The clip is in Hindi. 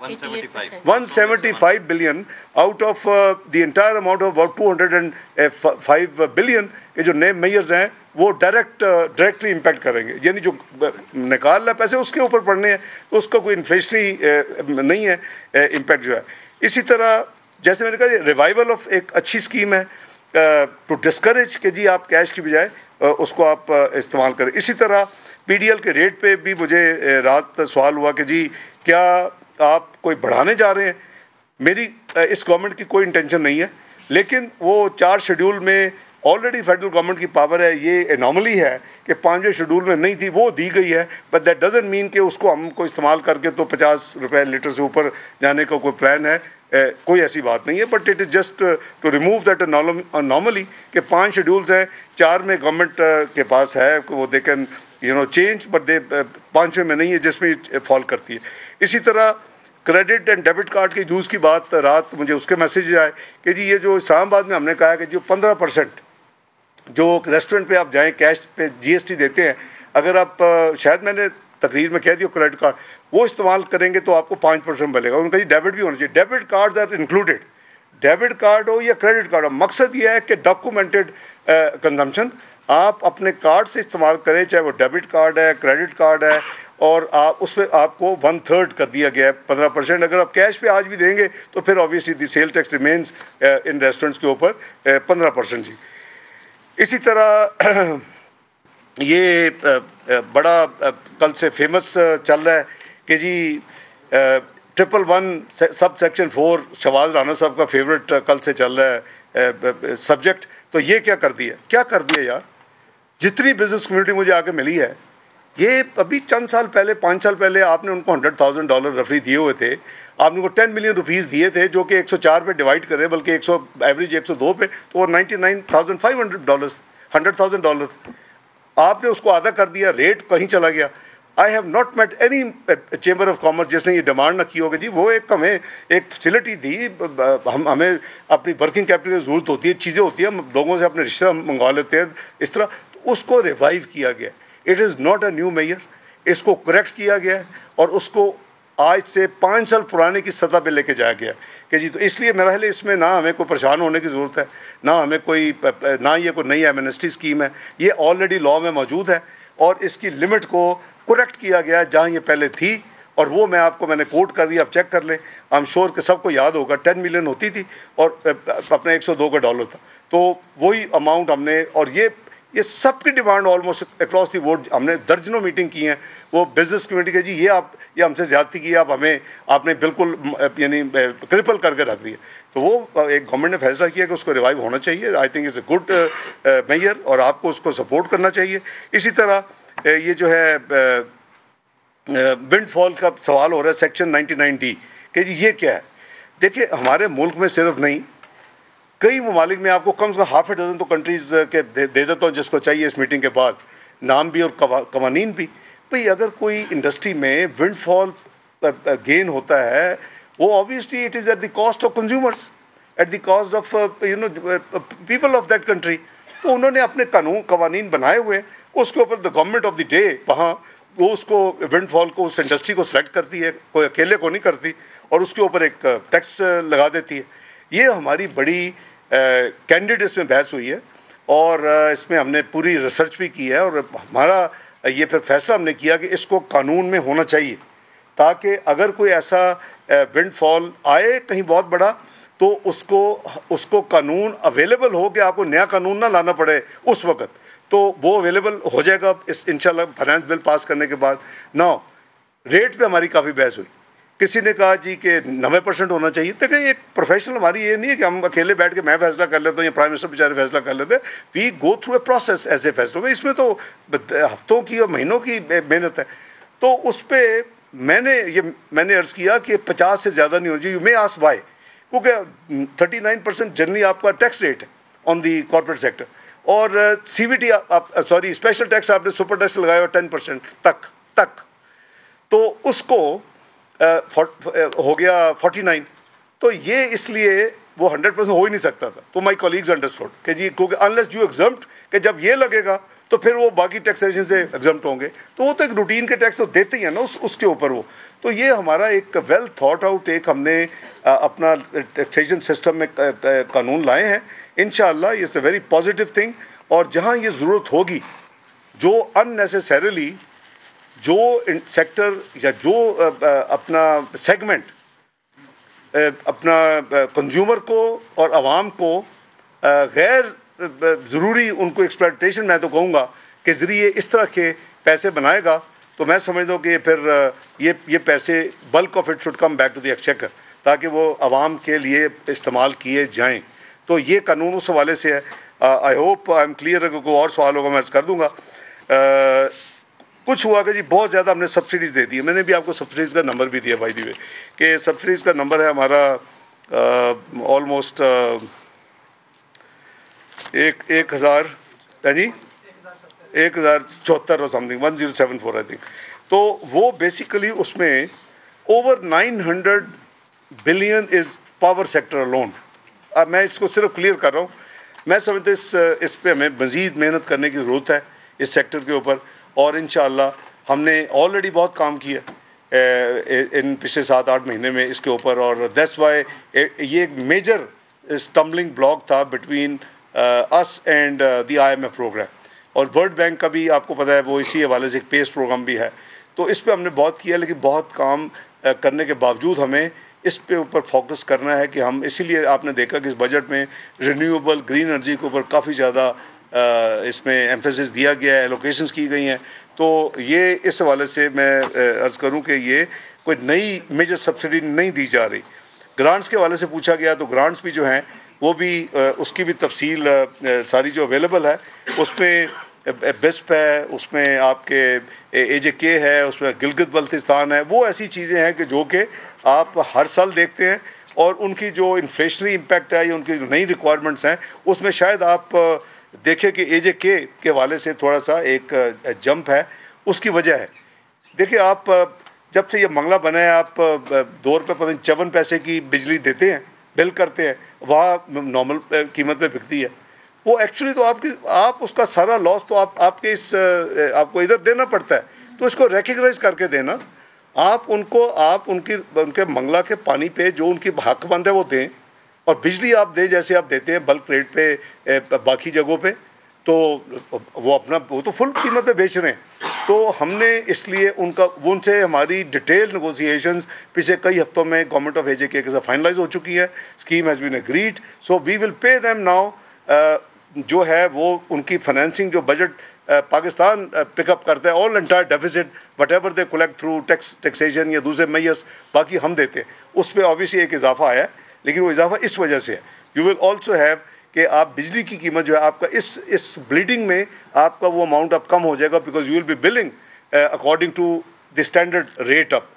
175 billion out of the entire amount of about 205 billion के जो नए मेजर्स हैं वो डायरेक्टली इम्पैक्ट करेंगे, यानी जो निकाल रहा पैसे उसके ऊपर पड़ने हैं, तो उसका कोई इन्फ्लेशनरी नहीं है इम्पैक्ट जो है। इसी तरह जैसे मैंने कहा रिवाइवल ऑफ एक अच्छी स्कीम है टू डिस्करेज कि जी आप कैश की बजाय उसको आप इस्तेमाल करें। इसी तरह पीडीएल के रेट पे भी मुझे रात सवाल हुआ कि जी क्या आप कोई बढ़ाने जा रहे हैं। मेरी इस गवर्नमेंट की कोई इंटेंशन नहीं है, लेकिन वो 4 शेड्यूल में ऑलरेडी फेडरल गवर्नमेंट की पावर है, ये एनॉमली है कि 5वें शेड्यूल में नहीं थी, वो दी गई है, बट दैट डजंट मीन कि उसको हमको इस्तेमाल करके तो 50 रुपये लीटर से ऊपर जाने का कोई प्लान है, कोई ऐसी बात नहीं है। But it is just to remove that anomaly कि 5 शेड्यूल्स हैं, 4 में गवर्नमेंट के पास है वो they can change, but they 5वें में नहीं है जिसमें फॉल करती है। इसी तरह क्रेडिट एंड डेबिट कार्ड के यूज़ की बात रात मुझे उसके मैसेज आए कि जी ये जो इस्लामाबाद में हमने कहा है कि जो 15% जो रेस्टोरेंट पे आप जाएं कैश पे जीएसटी देते हैं, अगर आप शायद मैंने तकरीर में कह दिया क्रेडिट कार्ड वो इस्तेमाल करेंगे तो आपको 5% मिलेगा। उनका जी डेबिट भी होना चाहिए, debit cards are included, debit card हो या क्रेडिट कार्ड हो, मकसद ये है कि डॉक्यूमेंटेड कंजम्पशन आप अपने कार्ड से इस्तेमाल करें, चाहे वो डेबिट कार्ड है क्रेडिट कार्ड है, और आप उस पर आपको 1/3 कर दिया गया है 15%। अगर आप कैश पे आज भी देंगे तो फिर obviously the sale tax remains in restaurants के ऊपर 15% जी। इसी तरह ये बड़ा कल से फेमस चल रहा है कि जी 111 सब सेक्शन 4 शहबाज राना साहब का फेवरेट कल से चल रहा है सब्जेक्ट। तो ये क्या कर दिया यार, जितनी बिजनेस कम्युनिटी मुझे आके मिली है, ये अभी चंद साल पहले 5 साल पहले आपने उनको $100,000 रफली दिए हुए थे, आपने उनको 10 मिलियन रुपीज़ दिए थे जो कि 104 पे डिवाइड करे, बल्कि 100 एवरेज 102 पे, तो वो $99,500 $100,000 आपने उसको आधा कर दिया, रेट कहीं चला गया। I have not met any chamber of commerce जिसने ये डिमांड ना की होगी जी वो एक हमें एक फैसिलिटी थी, हमें अपनी वर्किंग कैपिटल की ज़रूरत होती है, चीज़ें होती हैं, हम लोगों से अपने रिश्ते मंगवा लेते हैं इस तरह, तो उसको रिवाइव किया गया। It is not a new measure, इसको करेक्ट किया गया है और उसको आज से 5 साल पुराने की सतह पे लेके जाया गया कि जी। तो इसलिए मेरा ख्याल इसमें ना हमें कोई परेशान होने की ज़रूरत है, ना हमें ना ये कोई नई एमनेस्टी स्कीम है, ये ऑलरेडी लॉ में मौजूद है और इसकी लिमिट को करेक्ट किया गया जहाँ ये पहले थी, और वो मैंने कोट कर दिया, आप चेक कर लें। आई एम श्योर कि सबको याद होगा 10 मिलियन होती थी और अपने $102 था, तो वही अमाउंट हमने, और ये सबकी demand almost across the board, हमने दर्जनों मीटिंग की हैं, वो बिजनेस कम्युनिटी के जी ये हमसे ज़्यादती की, आपने बिल्कुल यानी क्रिपल करके रख दिया। तो वो एक गवर्नमेंट ने फैसला किया कि उसको रिवाइव होना चाहिए। I think it's a good measure और आपको उसको सपोर्ट करना चाहिए। इसी तरह ये जो है विंडफॉल का सवाल हो रहा है सेक्शन 99D कि जी ये क्या है। देखिए हमारे मुल्क में सिर्फ नहीं, कई ममालिक में, आपको कम से कम हाफ ए डजन तो कंट्रीज़ के दे देता हूँ जिसको चाहिए इस मीटिंग के बाद, नाम भी और कवानीन भी। भाई अगर कोई इंडस्ट्री में विंडफॉल गेन होता है, वो obviously it is at the cost of consumers, at the cost of people of that country. तो उन्होंने अपने कानून कवानीन बनाए हुए, उसके ऊपर the government of the day वहाँ वो उसको विंडफॉल को उस इंडस्ट्री को सेलेक्ट करती है, कोई अकेले को नहीं करती, और उसके ऊपर एक टैक्स लगा देती है। ये हमारी बड़ी कैंडिडेट इसमें बहस हुई है और इसमें हमने पूरी रिसर्च भी की है, और हमारा ये फिर फैसला हमने किया कि इसको कानून में होना चाहिए, ताकि अगर कोई ऐसा विंडफॉल आए कहीं बहुत बड़ा, तो उसको कानून अवेलेबल हो कि आपको नया कानून ना लाना पड़े उस वक्त, तो वो अवेलेबल हो जाएगा इस इंशाल्लाह फाइनेंस बिल पास करने के बाद। ना रेट पे हमारी काफ़ी बहस हुई, किसी ने कहा जी कि 90% होना चाहिए। देखिए एक प्रोफेशनल, हमारी ये नहीं है कि हम अकेले बैठ के मैं फैसला कर लेता हूँ या प्राइम मिनिस्टर बेचारे फैसला कर लेते हैं। We go through a process ऐसे फैसलों में, इसमें तो हफ्तों की और महीनों की मेहनत है। तो उस पर मैंने अर्ज़ किया कि 50 से ज़्यादा नहीं होना चाहिए। यू मे आस्क व्हाई, क्योंकि 39% जनरली आपका टैक्स रेट है ऑन दी कॉर्पोरेट सेक्टर, और CVT सॉरी स्पेशल टैक्स आपने सुपर टैक्स लगाया 10% तक, तो उसको हो गया 49। तो ये इसलिए वो 100% हो ही नहीं सकता था। तो माई कॉलीग्स अंडरस्टूड कि जी, क्योंकि अनलेस यू एग्जम्प्ट कि जब ये लगेगा तो फिर वो बाकी टैक्सेशन से एग्जम्प्ट होंगे। तो वो तो एक रूटीन के टैक्स तो देते ही हैं ना उसके ऊपर वो। तो ये हमारा एक वेल थॉट आउट एक हमने अपना टैक्सेशन सिस्टम में कानून लाए हैं। इंशाअल्लाह it's a very positive thing. और जहाँ ये ज़रूरत होगी, जो अननेसेसरीली जो सेक्टर या जो अपना सेगमेंट अपना कंज्यूमर को और आवाम को गैर ज़रूरी उनको एक्सप्लॉयटेशन, मैं तो कहूँगा कि ज़रिए इस तरह के पैसे बनाएगा, तो मैं समझता हूँ कि फिर ये पैसे bulk of it should come back to the exchequer, ताकि वो आवाम के लिए इस्तेमाल किए जाएँ। तो ये कानून उस हवाले से है। I hope I am clear. अगर कोई और सवाल होगा मैं कर दूँगा। कुछ हुआ कि जी बहुत ज़्यादा हमने सब्सिडीज़ दे दी है। मैंने भी आपको सब्सिडीज़ का नंबर भी दिया बाय द वे, कि सब्सिडीज़ का नंबर है हमारा ऑलमोस्ट 1074 और समथिंग 1074 आई थिंक। तो वो बेसिकली उसमें over 900 billion is power sector alone. अब मैं इसको सिर्फ क्लियर कर रहा हूँ। मैं समझता हूँ इस पे हमें मज़ीद मेहनत करने की ज़रूरत है इस सेक्टर के ऊपर। और इंशाअल्लाह हमने ऑलरेडी बहुत काम किया इन पिछले 7-8 महीने में इसके ऊपर। और दैट्स वाई ये एक मेजर स्टम्बलिंग ब्लॉक था between us and the IMF program. और वर्ल्ड बैंक का भी आपको पता है वो इसी हवाले से एक पेस प्रोग्राम भी है। तो इस पे हमने बहुत किया, लेकिन बहुत काम करने के बावजूद हमें इस पे ऊपर फोकस करना है कि हम, इसीलिए आपने देखा कि इस बजट में रिन्यूएबल ग्रीन एनर्जी के ऊपर काफ़ी ज़्यादा इसमें एम्फेसिस दिया गया है, एलोकेशंस की गई हैं। तो ये इस हवाले से मैं अर्ज़ करूं कि ये कोई नई मेजर सब्सिडी नहीं दी जा रही। ग्रांट्स के हवाले से पूछा गया, तो ग्रांट्स भी जो हैं वो भी उसकी भी तफसील सारी जो अवेलेबल है, उसमें बिस्प है, उसमें आपके AJK है, उसमें गिलगित बल्तिस्तान है। वो ऐसी चीज़ें हैं कि जो कि आप हर साल देखते हैं, और उनकी जो इन्फ्लेशनरी इम्पैक्ट है या उनकी जो नई रिक्वायरमेंट्स हैं उसमें शायद आप देखें कि AJK के हवाले से थोड़ा सा एक जंप है। उसकी वजह है, देखिए आप जब से ये मंगला बना है, आप 2 रुपये 54 पैसे की बिजली देते हैं, बिल करते हैं, वहाँ नॉर्मल कीमत पे बिकती है वो। एक्चुअली तो आप उसका सारा लॉस तो आपके आपको इधर देना पड़ता है। तो इसको रिकग्नाइज करके देना, आप उनके मंगला के पानी पे जो उनकी हक बंद है वो दें, और बिजली आप दें जैसे आप देते हैं बल्क रेट पे बाकी जगहों पे, तो वो तो फुल कीमत पे बेच रहे हैं। तो हमने इसलिए उनसे हमारी डिटेल नेगोशिएशंस पिछले कई हफ्तों में गवर्नमेंट ऑफ AJK के साथ फाइनलाइज हो चुकी है। Scheme has been agreed, so we will pay them now. जो है वो उनकी फाइनेंसिंग जो बजट पाकिस्तान पिकअप करता है, all entire deficit what ever they collect through taxation या दूसरे मैयर्स, बाकी हम देते हैं। उस पर ऑब्वियसली एक इजाफा आया है, लेकिन वो इजाफा इस वजह से है। यू विल ऑल्सो हैव कि आप बिजली की कीमत जो है आपका इस ब्लीडिंग में आपका वो अमाउंट अब कम हो जाएगा, because you will be billing according to the standard rate up.